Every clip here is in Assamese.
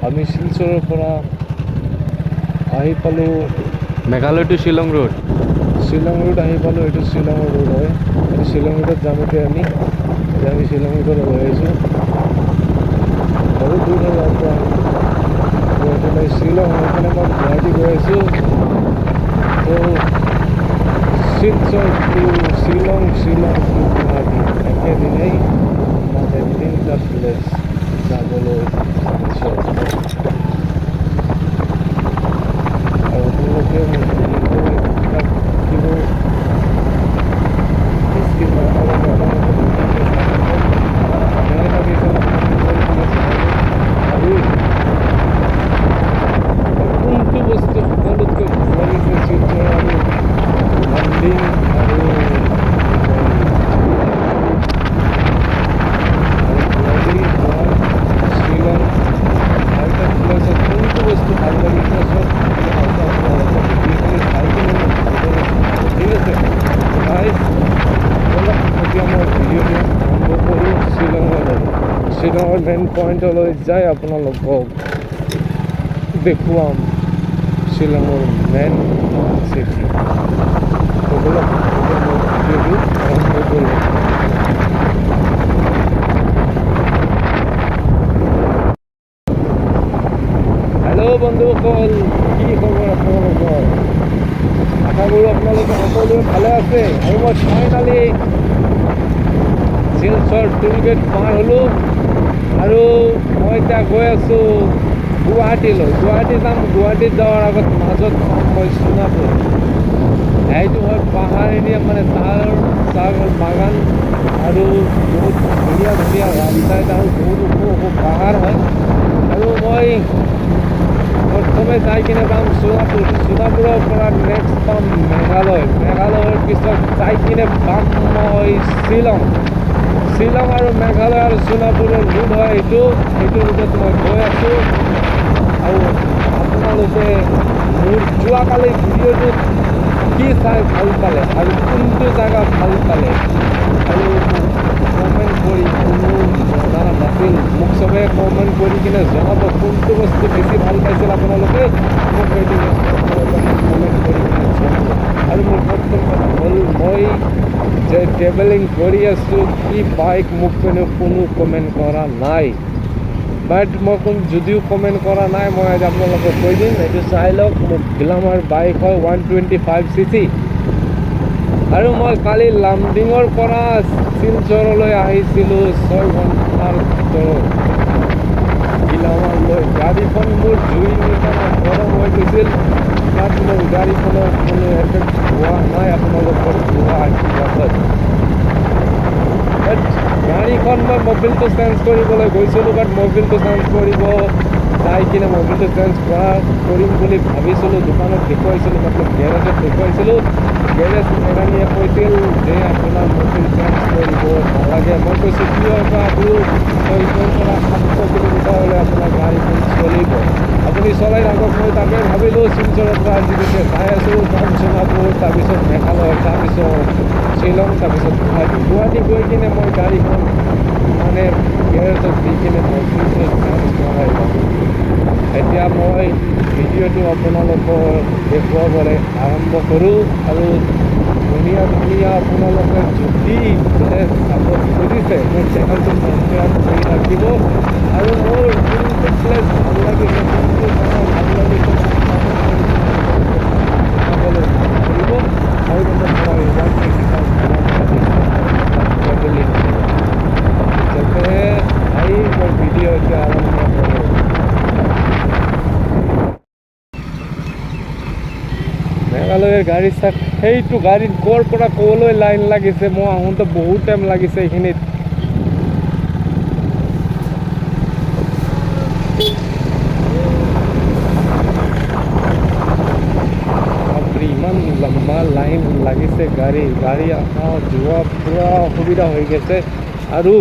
আমি শিলচৰৰ পৰা আহি পালোঁ Meghalaya to Shillong road. Shillong road আহি পালোঁ, এইটো শ্বিলঙৰ ৰোড হয়। এইটো শ্বিলং ৰোডত যামতে আমি শ্বিলং ৰোডত ৰৈ আছোঁ। বহুত দূৰ হয় ইয়াৰ পৰা গৈ পেলাই শ্বিলং হৈ পেলাই মই গুৱাহাটী গৈ আছোঁ। তো শিলচৰ টু শ্বিলং, শ্বিলং টু গুৱাহাটী একেদিনেই মানে 3টা প্লেচ যাবলৈ ইচ্ছা। আৰু আপোনালোকে কোনটো বস্তু সকলোতকৈ ভাল লাগিছে শিলচৰ আৰু লামডিং আৰু শ্বিলং চাৰিটা প্লেচত কোনটো বস্তু ভাল লাগিছে চব ঠিক আছে। এতিয়া মই ভিডিঅ'টো আৰম্ভ কৰোঁ শ্বিলঙৰ মেইন পইণ্টলৈ যাই আপোনালোকক দেখুৱাম শ্বিলঙৰ মেইন চিটি। ব'লক এতিয়া মই ভিডিঅ'টো আৰম্ভ কৰোঁ। হেল্ল' বন্ধুসকল, কি খবৰ আপোনালোকৰ? আশা কৰোঁ আপোনালোকে সকলোৱে ভালে আছে। আৰু মই ফাইনালি শিলচৰ টোলগেট পাৰ হ'লোঁ আৰু মই এতিয়া গৈ আছোঁ গুৱাহাটীলৈ। গুৱাহাটী যাম। গুৱাহাটীত যোৱাৰ আগত মাজত পাম মই সোণাপুৰ। এইটো হয় পাহাৰ এৰিয়া, মানে চাহ বাগান আৰু বহুত ধুনীয়া ধুনীয়া ৰাস্তাত আৰু বহুত ওখ ওখ পাহাৰ হয়। আৰু মই প্ৰথমে যাই কিনে পাম সোণাপুৰ। সোণাপুৰৰ পৰা নেক্সট পাম মেঘালয়ৰ পিছত যাই কিনে পাম মই শ্বিলং আৰু মেঘালয় আৰু সোণাপুৰৰ ৰোড হয় এইটো ৰোডত মই গৈ আছোঁ। আৰু আপোনালোকে মোৰ যোৱাকালি ভিডিঅ'টোত কি চাই ভাল পালে আৰু কোনটো জেগা ভাল পালে আৰু কমেণ্ট কৰি জনা নাছিল। মোক চবে কমেণ্ট কৰি কিনে জনাব কোনটো বস্তু বেছি ভাল পাইছিল আপোনালোকে। মোক সেইটো বস্তু কমেণ্ট কৰি কিনে জনাব। আৰু মোৰ প্ৰথম কথা হ'ল, মই যে ট্ৰেভেলিং কৰি আছোঁ কি বাইক মোক কোনো কমেণ্ট কৰা নাই। বাট মই যদিও কমেণ্ট কৰা নাই, মই আজি আপোনালোকক কৈ দিম। এইটো চাই লওক, মোৰ গ্লামাৰ বাইক হয় 125cc। আৰু মই কালি লামডিঙৰ পৰা শিলচৰলৈ আহিছিলোঁ 6 ঘণ্টাৰ ভিতৰত গ্লামাৰলৈ। গাড়ীখন মোৰ 2 মিনিটমান গৰম হৈ গৈছিল। তাত মোৰ গাড়ীখনৰ কোনো এফেক্ট হোৱা নাই আপোনালোকৰ গুৱাহাটীত। গাড়ীখন মই মবিলটো চেঞ্জ কৰিবলৈ গৈছিলোঁ, বাট মবিলটো চেঞ্জ কৰিব যাই কিনে মবিলটো চেঞ্জ কৰিম বুলি ভাবিছিলোঁ। দোকানত দেখুৱাইছিলোঁ, মতলব গেৰেজত দেখুৱাইছিলোঁ। গেৰেজ মেকানিকে কৈছিল যে আপোনাৰ মবিল চেঞ্জ কৰিব নালাগে। মই কৈছোঁ কিয় বা বোলো 600 পৰা 700 কিলোমিটাৰ হ'লে আপোনাৰ গাড়ীখন চলিব, আপুনি চলাই থাকক। মই তাকে ভাবিলোঁ। শিলচৰৰ পৰা আজিলৈকে যাই আছোঁ, যাম সোণাপুৰ, তাৰপিছত মেঘালয়, তাৰপিছত শ্বিলং, তাৰপিছত গুৱাহাটী গৈ কিনে মই গাড়ীখন মানে গেৰেজত দি কিনে মবিলটো চেঞ্জ কৰাই ল'ম। এতিয়া মই ভিডিঅ'টো আপোনালোকৰ দেখুৱাবলৈ আৰম্ভ কৰোঁ। আৰু ধুনীয়া ধুনীয়া আপোনালোকে যদি চাব খুজিছে মোৰ চেনেলটো ছাবস্ক্ৰাইব কৰি ৰাখিব। আৰু মোৰ কোনটো প্লেচ ভাল লাগিছে, কোনটো জেগা ভাল লাগিছে জনাবলৈ কৰিব। আৰু মই যাতে মই ভিডিঅ' এতিয়া আৰম্ভ কৰোঁ। মেঘালয়ৰ গাড়ী চাক সেইটো গাড়ীত ক'ৰ পৰা ক'লৈ লাইন লাগিছে। মই আহোঁতে বহুত টাইম লাগিছে এইখিনিত। ইমান লম্বা লাইন লাগিছে, গাড়ী অহা যোৱা পূৰা অসুবিধা হৈ গৈছে। আৰু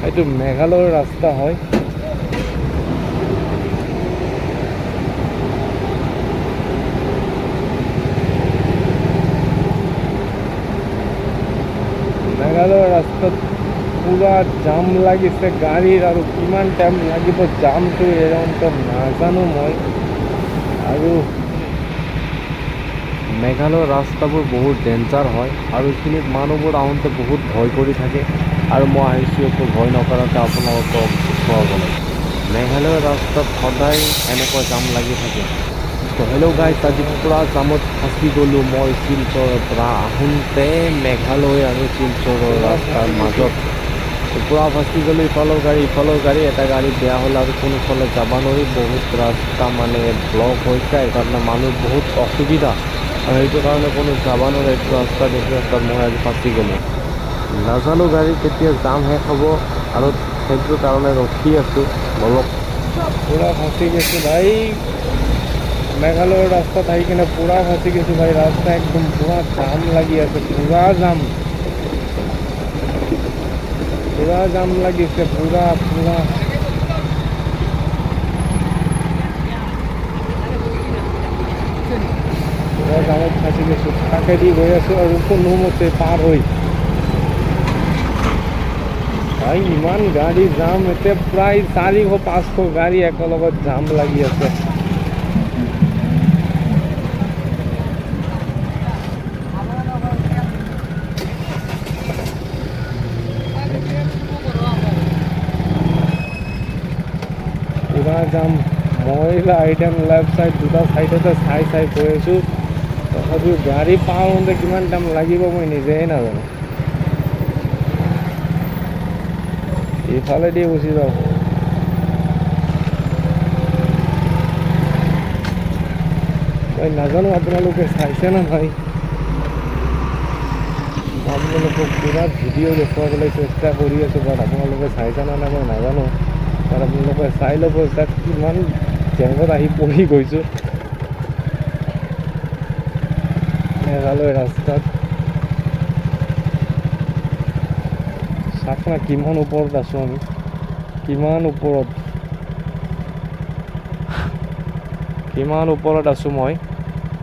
এইটো মেঘালয়ৰ ৰাস্তা হয়। মেঘালয়ৰ ৰাস্তাত পুৰা জাম লাগিছে গাড়ীৰ আৰু কিমান টাইম লাগিব জামটো এৰাউণ্ডত নাজানো মই আৰু মেঘালয়ৰ ৰাস্তাবোৰ বহুত ডেঞ্জাৰ হয় আৰু এইখিনিত মানুহবোৰ আহোঁতে বহুত ভয় কৰি থাকে আৰু মই আহিছোঁ একো ভয় নকৰাকৈ আপোনালোকক দেখুৱাবলৈ মেঘালয়ৰ ৰাস্তাত সদায় এনেকুৱা জাম লাগি থাকে তো হেল্ল' গাইজ আজি পূৰা জামত ফাঁচি গ'লোঁ মই শিলচৰৰ পৰা আহোঁতে মেঘালয় আৰু শিলচৰৰ ৰাস্তাৰ মাজত পূৰা ফাঁচি গ'লোঁ ইফালৰ গাড়ী এটা গাড়ী বেয়া হ'ল আৰু কোনোফালে যাব নোৱাৰি বহুত ৰাস্তা মানে ব্লক হৈছে সেইকাৰণে মানুহ বহুত অসুবিধা আৰু সেইটো কাৰণে কোনো যাব নোৱাৰে এইটো ৰাস্তাত মই আজি ফাঁচি গ'লোঁ নাজানো গাড়ী কেতিয়া জাম শেষ হ'ব আৰু সেইটোৰ কাৰণে ৰখি আছোঁ অলপ পূৰা ফাঁচি গৈছোঁ ভাই মেঘালয়ৰ ৰাস্তাত আহি কিনে পূৰা ফাঁচি গৈছোঁ ভাই ৰাস্তা একদম পূৰা জাম লাগি আছে পূৰা জাম লাগিছে পূৰা জামত ফাঁচি গৈছোঁ কাষেদি গৈ আছোঁ আৰু কোনোমতে পাৰ হৈ ভাই ইমান গাড়ী জাম এতিয়া প্ৰায় 400-500 গাড়ী একেলগত জাম লাগি আছে পুৰা যাম মই ৰাইট এণ্ড লেফ্ট চাইড দুটা চাইডতে চাই গৈ আছোঁ তথাপিও গাড়ী পাৰ হওঁতে কিমান টাইম লাগিব মই নিজেই নাজানো এইফালেদি গুচি যাওঁ মই নাজানো আপোনালোকে চাইছে না ভাই আপোনালোকক পূৰা ভিডিঅ' দেখুৱাবলৈ চেষ্টা কৰি আছোঁ বাট আপোনালোকে চাইছে না নাই মই নাজানো আৰু আপোনালোকে চাই ল'ব তাত কিমান জেংত আহি পৰি গৈছোঁ মেঘালয় ৰাস্তাত চাওক না কিমান ওপৰত আছোঁ আমি কিমান ওপৰত আছোঁ মই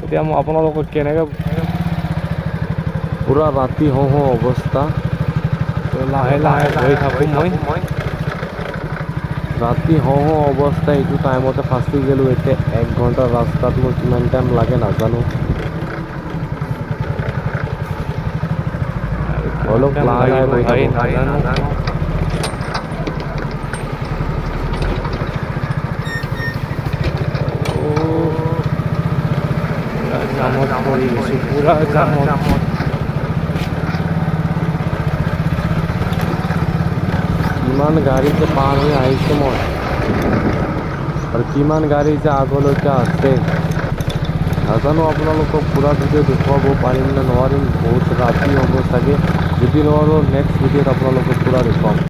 এতিয়া মই আপোনালোকক কেনেকৈ পূৰা ৰাতি হওঁ অৱস্থা লাহে গৈ থাকোঁ মই ৰাতি হওঁ অৱস্থা এইটো টাইমতে ফাঁচি গ'লোঁ এতিয়া 1 ঘণ্টা ৰাস্তাত মোৰ কিমান টাইম লাগে নাজানো অলপ লাহে গৈ থাকোঁ জামত পৰি গৈছোঁ পূৰা জামত কিমান গাড়ী যে পাৰ হৈ আহিছোঁ মই আৰু কিমান গাড়ী যে আগলৈকে আছে নাজানো আপোনালোকক পূৰা ভিডিঅ' দেখুৱাব পাৰিম নে নোৱাৰিম বহুত ৰাতি হ'ব চাগে যদি নোৱাৰোঁ নেক্সট ভিডিঅ'ত আপোনালোকক পূৰা দেখুৱাম